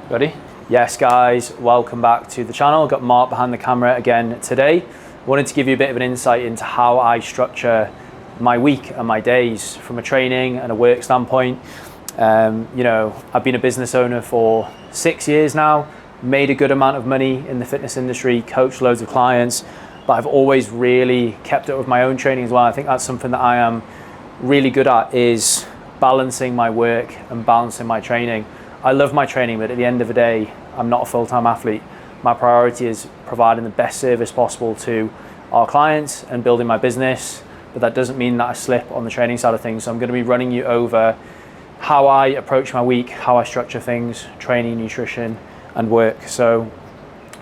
Ready? Yes guys, welcome back to the channel. Got Mark behind the camera again today. Wanted to give you a bit of an insight into how I structure my week and my days from a training and a work standpoint. I've been a business owner for 6 years now, made a good amount of money in the fitness industry, coached loads of clients, but I've always really kept up with my own training as well. I think that's something that I am really good at, is balancing my work and balancing my training. I love my training, but at the end of the day, I'm not a full-time athlete. My priority is providing the best service possible to our clients and building my business, but that doesn't mean that I slip on the training side of things. So I'm going to be running you over how I approach my week, how I structure things, training, nutrition, and work. So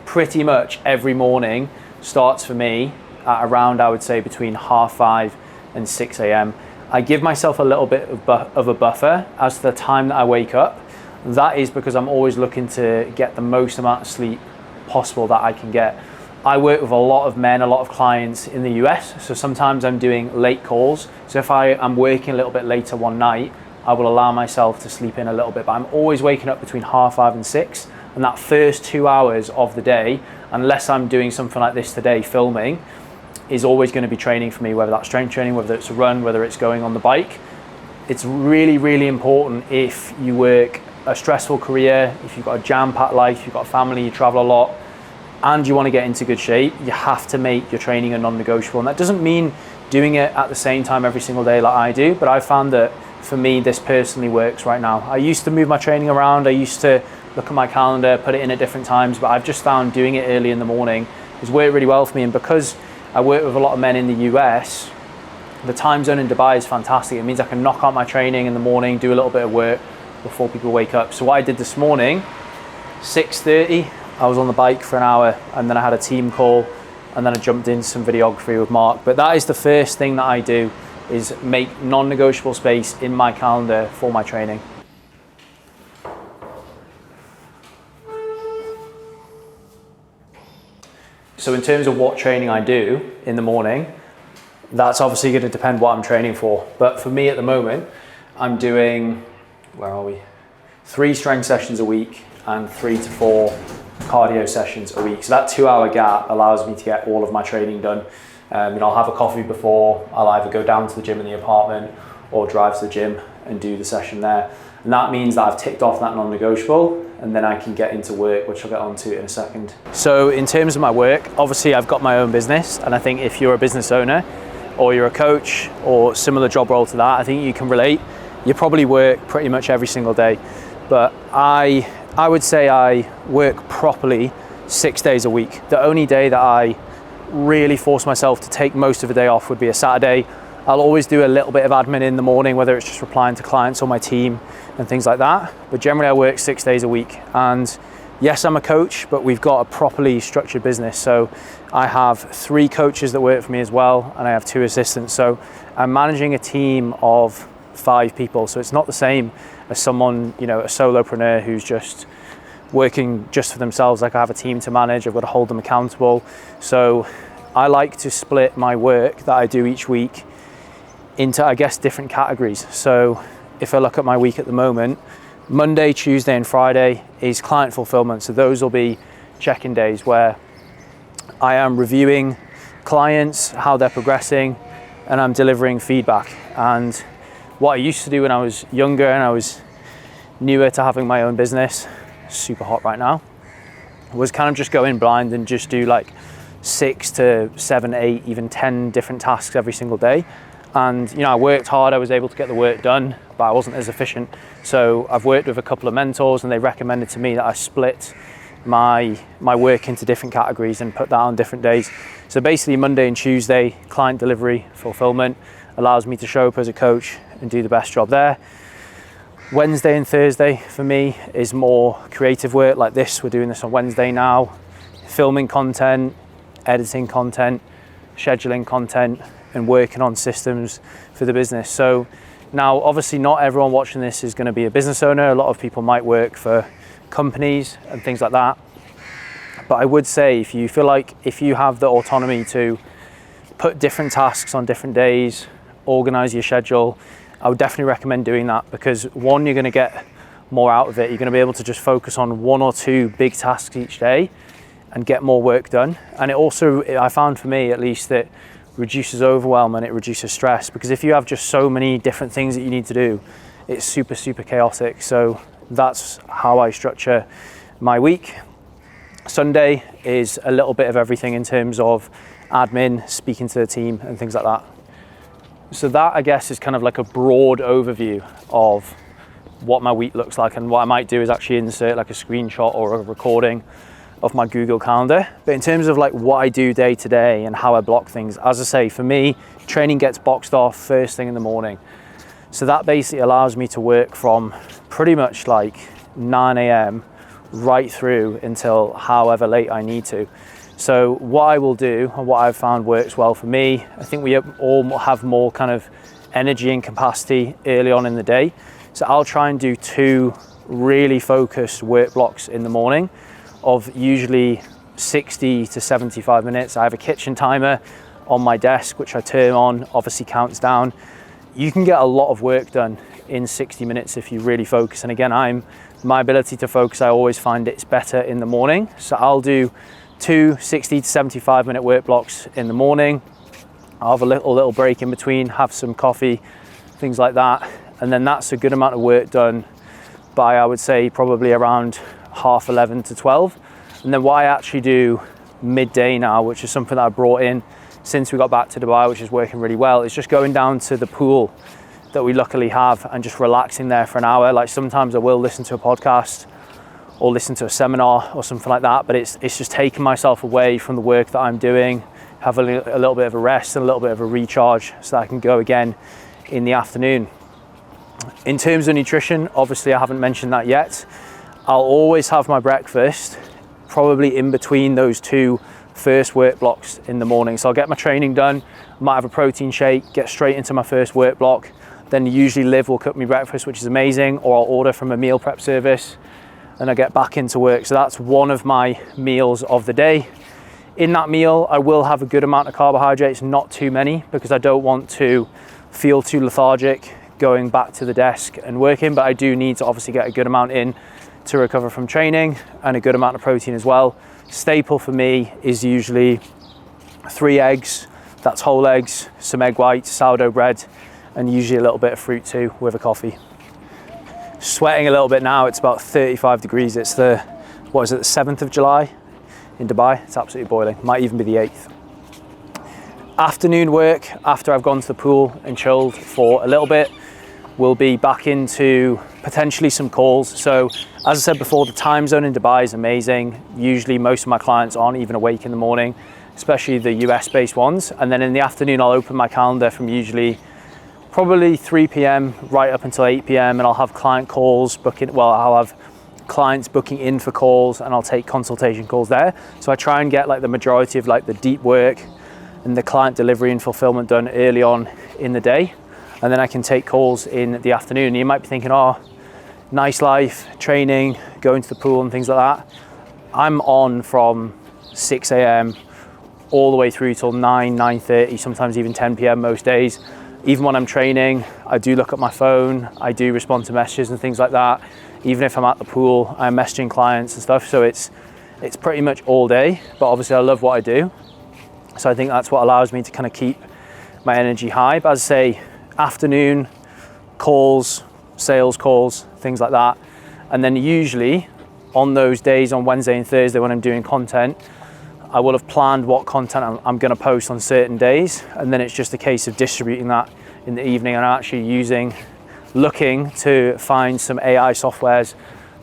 pretty much every morning starts for me at around, I would say, between 5:30 and 6 a.m. I give myself a little bit of a buffer as to the time that I wake up. That is because I'm always looking to get the most amount of sleep possible that I can get. I work with a lot of men, a lot of clients in the US, so sometimes I'm doing late calls. So if I am working a little bit later one night, I will allow myself to sleep in a little bit, but I'm always waking up between 5:30 and 6, and that first 2 hours of the day, unless I'm doing something like this today, filming, is always going to be training for me, whether that's strength training, whether it's a run, whether it's going on the bike. It's really, really important if you work a stressful career, if you've got a jam-packed life, you've got a family, you travel a lot, and you want to get into good shape, you have to make your training a non-negotiable. And that doesn't mean doing it at the same time every single day like I do, but I found that for me, this personally works right now. I used to move my training around, I used to look at my calendar, put it in at different times, but I've just found doing it early in the morning has worked really well for me. And because I work with a lot of men in the US, the time zone in Dubai is fantastic. It means I can knock out my training in the morning, do a little bit of work before people wake up. So what I did this morning, 6:30, I was on the bike for an hour, and then I had a team call, and then I jumped into some videography with Mark. But that is the first thing that I do, is make non-negotiable space in my calendar for my training. So in terms of what training I do in the morning, that's obviously going to depend what I'm training for. But for me at the moment, I'm doing, 3 strength sessions a week and 3 to 4 cardio sessions a week. So that 2 hour gap allows me to get all of my training done. I'll have a coffee before, I'll either go down to the gym in the apartment or drive to the gym and do the session there. And that means that I've ticked off that non-negotiable, and then I can get into work, which I'll get onto in a second. So in terms of my work, obviously I've got my own business, and I think if you're a business owner or you're a coach or similar job role to that, I think you can relate. You probably work pretty much every single day, but I would say I work properly 6 days a week. The only day that I really force myself to take most of the day off would be a Saturday. I'll always do a little bit of admin in the morning, whether it's just replying to clients or my team and things like that. But generally I work 6 days a week. And yes, I'm a coach, but we've got a properly structured business. So I have 3 coaches that work for me as well, and I have 2 assistants. So I'm managing a team of 5 people. So it's not the same as someone, a solopreneur who's just working just for themselves. Like, I have a team to manage, I've got to hold them accountable. So I like to split my work that I do each week into, I guess, different categories. So if I look at my week at the moment, Monday, Tuesday and Friday is client fulfillment. So those will be check-in days where I am reviewing clients, how they're progressing, and I'm delivering feedback. And what I used to do when I was younger and I was newer to having my own business, super hot right now, was kind of just go in blind and just do like 6 to 7, 8, even 10 different tasks every single day. And I worked hard, I was able to get the work done, but I wasn't as efficient. So I've worked with a couple of mentors, and they recommended to me that I split my work into different categories and put that on different days. So basically Monday and Tuesday, client delivery, fulfillment, allows me to show up as a coach and do the best job there. Wednesday and Thursday for me is more creative work like this. We're doing this on Wednesday now, filming content, editing content, scheduling content, and working on systems for the business. So now, obviously not everyone watching this is going to be a business owner. A lot of people might work for companies and things like that. But I would say, if you feel like if you have the autonomy to put different tasks on different days, organize your schedule, I would definitely recommend doing that, because one, you're going to get more out of it. You're going to be able to just focus on 1 or 2 big tasks each day and get more work done. And it also, I found for me at least, that reduces overwhelm and it reduces stress, because if you have just so many different things that you need to do, it's super chaotic. So that's how I structure my week. Sunday is a little bit of everything in terms of admin, speaking to the team and things like that. So that, I guess, is kind of like a broad overview of what my week looks like. And what I might do is actually insert like a screenshot or a recording of my Google Calendar. But in terms of like what I do day to day and how I block things, as I say, for me, training gets boxed off first thing in the morning. So that basically allows me to work from pretty much like 9 a.m. right through until however late I need to. So what I will do, and what I've found works well for me, I think we all have more kind of energy and capacity early on in the day. So I'll try and do 2 really focused work blocks in the morning of usually 60 to 75 minutes. I have a kitchen timer on my desk, which I turn on, obviously counts down. You can get a lot of work done in 60 minutes if you really focus. And again, my ability to focus, I always find it's better in the morning. So I'll do 2 60 to 75 minute work blocks in the morning. I'll have a little break in between, have some coffee, things like that. And then that's a good amount of work done by, I would say, probably around 11:30 to 12. And then what I actually do midday now, which is something that I brought in since we got back to Dubai, which is working really well, is just going down to the pool that we luckily have and just relaxing there for an hour. Like sometimes I will listen to a podcast or listen to a seminar or something like that, but it's just taking myself away from the work that I'm doing, have a little bit of a rest and a little bit of a recharge so that I can go again in the afternoon. In terms of nutrition, obviously I haven't mentioned that yet. I'll always have my breakfast probably in between those 2 first work blocks in the morning. So I'll get my training done, might have a protein shake, get straight into my first work block. Then usually Liv will cook me breakfast, which is amazing, or I'll order from a meal prep service and I get back into work. So that's one of my meals of the day. In that meal, I will have a good amount of carbohydrates, not too many, because I don't want to feel too lethargic going back to the desk and working, but I do need to obviously get a good amount in to recover from training, and a good amount of protein as well. Staple for me is usually 3 eggs, that's whole eggs, some egg whites, sourdough bread, and usually a little bit of fruit too with a coffee. Sweating a little bit now, it's about 35 degrees. It's the 7th of July in Dubai. It's absolutely boiling, might even be the 8th. Afternoon work, after I've gone to the pool and chilled for a little bit, we'll be back into potentially some calls. So as I said before, the time zone in Dubai is amazing. Usually most of my clients aren't even awake in the morning, especially the US based ones. And then in the afternoon, I'll open my calendar from usually probably 3 p.m. right up until 8 p.m. and I'll have client calls I'll have clients booking in for calls and I'll take consultation calls there. So I try and get like the majority of like the deep work and the client delivery and fulfillment done early on in the day. And then I can take calls in the afternoon. You might be thinking, oh, nice life, training, going to the pool and things like that. I'm on from 6 a.m. all the way through till 9:30, sometimes even 10 p.m. most days. Even when I'm training, I do look at my phone, I do respond to messages and things like that. Even if I'm at the pool, I'm messaging clients and stuff. So it's pretty much all day, but obviously I love what I do. So I think that's what allows me to kind of keep my energy high. But as I say, afternoon calls, sales calls, things like that. And then usually on those days, on Wednesday and Thursday when I'm doing content, I will have planned what content I'm going to post on certain days, and then it's just a case of distributing that in the evening. And I'm actually looking to find some AI softwares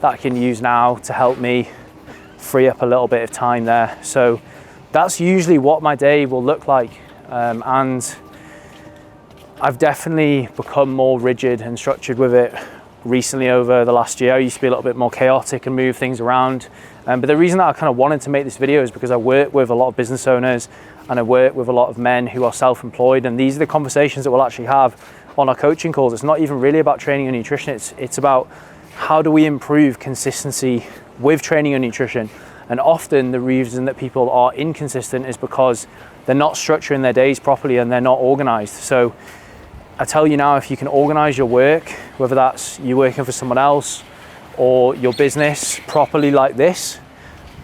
that I can use now to help me free up a little bit of time there. So that's usually what my day will look like. And I've definitely become more rigid and structured with it recently over the last year. I used to be a little bit more chaotic and move things around. But the reason that I kind of wanted to make this video is because I work with a lot of business owners and I work with a lot of men who are self-employed, and these are the conversations that we'll actually have on our coaching calls. It's not even really about training and nutrition. It's about how do we improve consistency with training and nutrition. And often the reason that people are inconsistent is because they're not structuring their days properly and they're not organized. So I tell you now, if you can organize your work, whether that's you working for someone else or your business properly like this,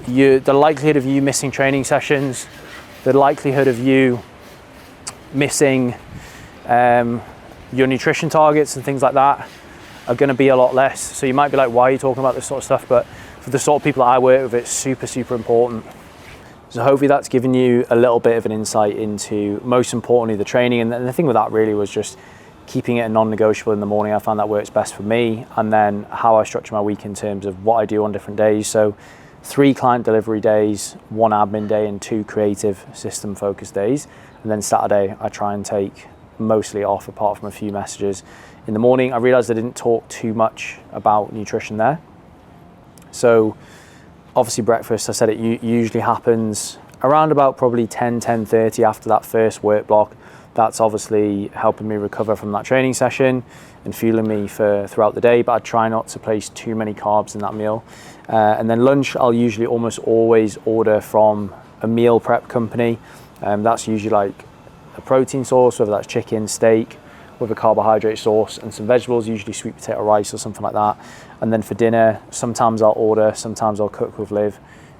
the likelihood of you missing training sessions, the likelihood of you missing your nutrition targets and things like that are going to be a lot less. So you might be like, why are you talking about this sort of stuff? But for the sort of people that I work with, it's super, super important. So hopefully that's given you a little bit of an insight into, most importantly, the training. And the thing with that really was just keeping it a non-negotiable in the morning. I found that works best for me. And then how I structure my week in terms of what I do on different days. So 3 client delivery days, 1 admin day, and 2 creative system focused days. And then Saturday, I try and take mostly off apart from a few messages. In the morning, I realized I didn't talk too much about nutrition there. So obviously breakfast, I said it usually happens around about probably 10:30 after that first work block. That's obviously helping me recover from that training session and fueling me throughout the day, but I try not to place too many carbs in that meal. And then lunch, I'll usually almost always order from a meal prep company. That's usually like a protein source, whether that's chicken, steak, with a carbohydrate source and some vegetables, usually sweet potato rice or something like that. And then for dinner, sometimes I'll order, sometimes I'll cook with Liv.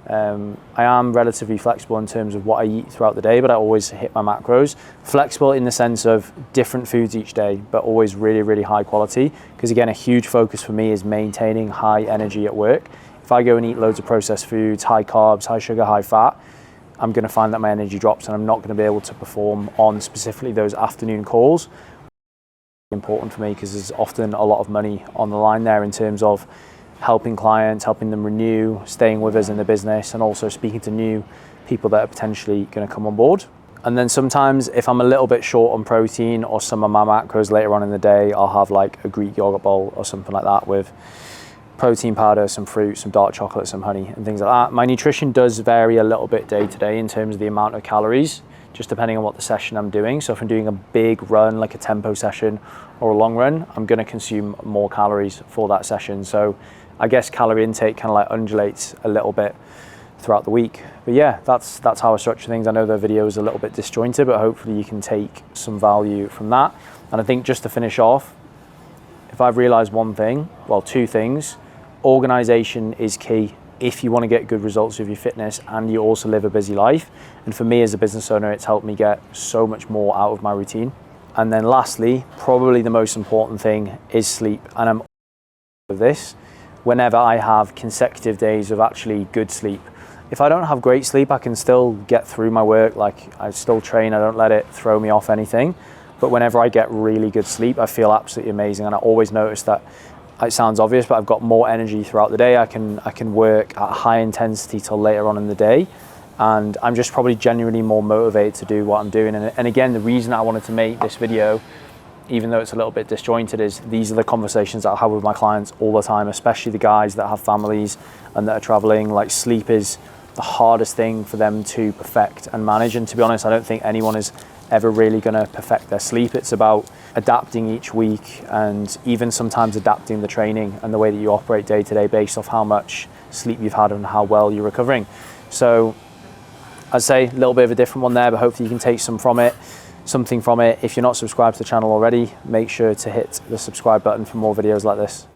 I am relatively flexible in terms of what I eat throughout the day, but I always hit my macros. Flexible in the sense of different foods each day, but always really, really high quality. Because again, a huge focus for me is maintaining high energy at work. If I go and eat loads of processed foods, high carbs, high sugar, high fat, I'm going to find that my energy drops and I'm not going to be able to perform on specifically those afternoon calls. Important for me because there's often a lot of money on the line there in terms of helping clients, helping them renew, staying with us in the business, and also speaking to new people that are potentially going to come on board. And then sometimes if I'm a little bit short on protein or some of my macros later on in the day, I'll have like a Greek yogurt bowl or something like that with protein powder, some fruit, some dark chocolate, some honey and things like that. My nutrition does vary a little bit day to day in terms of the amount of calories, just depending on what the session I'm doing. So if I'm doing a big run, like a tempo session or a long run, I'm going to consume more calories for that session. So I guess calorie intake kind of like undulates a little bit throughout the week. But yeah, that's how I structure things. I know the video is a little bit disjointed, but hopefully you can take some value from that. And I think just to finish off, if I've realized one thing, well, 2 things. Organization is key if you want to get good results with your fitness and you also live a busy life. And for me as a business owner, it's helped me get so much more out of my routine. And then lastly, probably the most important thing is sleep. And I'm with this whenever I have consecutive days of actually good sleep. If I don't have great sleep, I can still get through my work. Like I still train, I don't let it throw me off anything. But whenever I get really good sleep, I feel absolutely amazing. And I always notice that it sounds obvious, but I've got more energy throughout the day. I can work at high intensity till later on in the day. And I'm just probably genuinely more motivated to do what I'm doing. And again, the reason I wanted to make this video, even though it's a little bit disjointed, is these are the conversations that I have with my clients all the time, especially the guys that have families and that are traveling. Like sleep is the hardest thing for them to perfect and manage. And to be honest, I don't think anyone is ever really going to perfect their sleep. It's about adapting each week and even sometimes adapting the training and the way that you operate day to day based off how much sleep you've had and how well you're recovering. So I'd say a little bit of a different one there, but hopefully you can take something from it. If you're not subscribed to the channel already, make sure to hit the subscribe button for more videos like this.